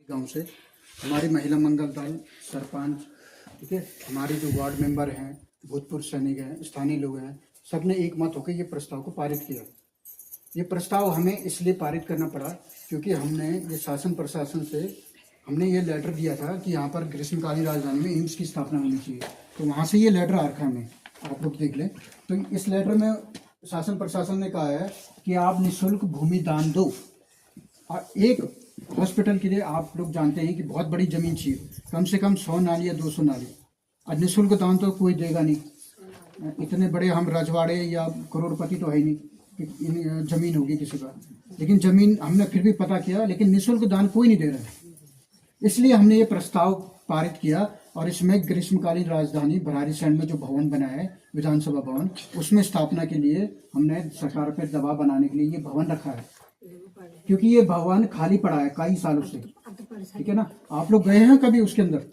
गांव से हमारी महिला मंगल दल सरपंच, ठीक है, हमारे जो वार्ड मेंबर हैं, भूतपूर्व सैनिक हैं, स्थानीय लोग हैं, सबने एक मत होकर ये प्रस्ताव को पारित किया। ये प्रस्ताव हमें इसलिए पारित करना पड़ा क्योंकि हमने ये शासन प्रशासन से हमने ये लेटर दिया था कि यहाँ पर ग्रीष्मकालीन राजधानी में एम्स की स्थापना होनी चाहिए। तो वहाँ से ये लेटर आ रखा हमें, आप लोग देख लें। तो इस लेटर में शासन प्रशासन ने कहा है कि आप निःशुल्क भूमि दान दो। और एक हॉस्पिटल के लिए आप लोग जानते हैं कि बहुत बड़ी जमीन चाहिए, कम से कम 100 नाली या 200 नाली। और निःशुल्क दान तो कोई देगा नहीं, इतने बड़े हम रजवाड़े या करोड़पति तो है ही नहीं कि जमीन होगी किसी का। लेकिन जमीन हमने फिर भी पता किया, लेकिन निःशुल्क दान कोई नहीं दे रहा है। इसलिए हमने ये प्रस्ताव पारित किया और इसमें ग्रीष्मकालीन राजधानी भराड़ीसैंण में जो भवन बना है, विधानसभा भवन, उसमें स्थापना के लिए हमने सरकार पर दबाव बनाने के लिए ये भवन रखा है। क्योंकि ये भवन खाली पड़ा है कई सालों से, ठीक है ना। आप लोग गए हैं कभी उसके अंदर?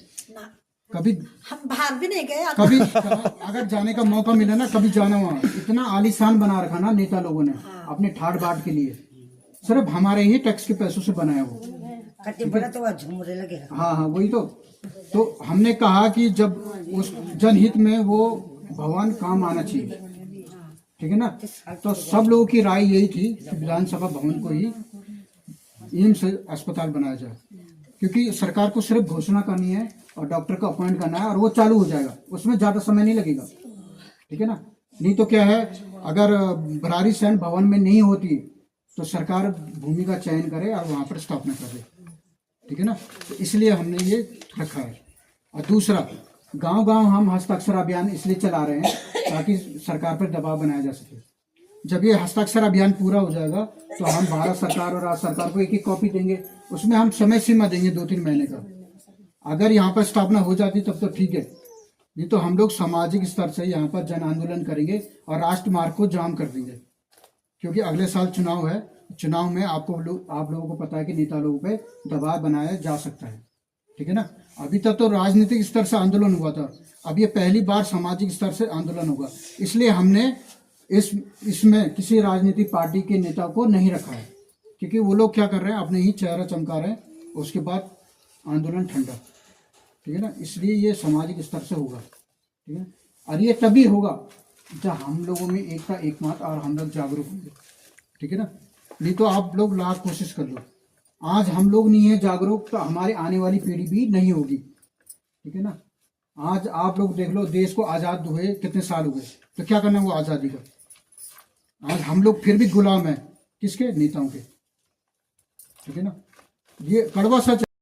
कभी हम बाहर भी नहीं गए। कभी अगर जाने का मौका मिला ना, कभी जाना वहाँ। इतना आलीशान बना रखा ना नेता लोगों ने अपने ठाट बाट के लिए, सिर्फ हमारे ही टैक्स के पैसों से बनाया वो। तो झूमरे लगे। हाँ हाँ, वही तो हमने कहा कि जब उस जनहित में वो भवन काम आना चाहिए, ठीक है ना। तो सब लोगों की राय यही थी कि विधानसभा भवन को ही एम्स अस्पताल बनाया जाए, क्योंकि सरकार को सिर्फ घोषणा करनी है और डॉक्टर को अपॉइंट करना है और वो चालू हो जाएगा, उसमें ज़्यादा समय नहीं लगेगा, ठीक है ना। नहीं तो क्या है, अगर भराड़ीसैंण भवन में नहीं होती तो सरकार भूमि का चयन करे और वहाँ पर स्थापना करे, ठीक है ना। तो इसलिए हमने ये रखा है। और दूसरा, गांव-गांव हम हस्ताक्षर अभियान इसलिए चला रहे हैं ताकि सरकार पर दबाव बनाया जा सके। जब ये हस्ताक्षर अभियान पूरा हो जाएगा तो हम भारत सरकार और राज्य सरकार को एक कॉपी देंगे, उसमें हम समय सीमा देंगे 2-3 महीने का। अगर यहाँ पर स्थापना हो जाती तब तो ठीक है, नहीं तो हम लोग सामाजिक स्तर से यहाँ पर जन आंदोलन करेंगे और राष्ट्रमार्ग को जाम कर देंगे। क्योंकि अगले साल चुनाव है, चुनाव में आप लोगों को पता है कि नेता लोगों पे दबाव बनाया जा सकता है, ठीक है ना। अभी तक तो राजनीतिक स्तर से आंदोलन हुआ था, अब ये पहली बार सामाजिक स्तर से आंदोलन होगा। इसलिए हमने इसमें किसी राजनीतिक पार्टी के नेता को नहीं रखा है, क्योंकि वो लोग क्या कर रहे हैं, अपने ही चेहरा चमका रहे हैं, उसके बाद आंदोलन ठंडा, ठीक है ना। इसलिए ये सामाजिक स्तर से होगा, ठीक है। और ये तभी होगा जब हम लोगों में एकता एकमत और हम लोग जागरूक होंगे, ठीक है ना। नहीं तो आप लोग लाख कोशिश कर लो, आज हम लोग नहीं है जागरूक तो हमारी आने वाली पीढ़ी भी नहीं होगी, ठीक है ना। आज आप लोग देख लो, देश को आज़ाद हुए कितने साल हुए, तो क्या करना वो आज़ादी का। आज हम लोग फिर भी गुलाम हैं किसके? नेताओं के, ठीक है ना। ये कड़वा सच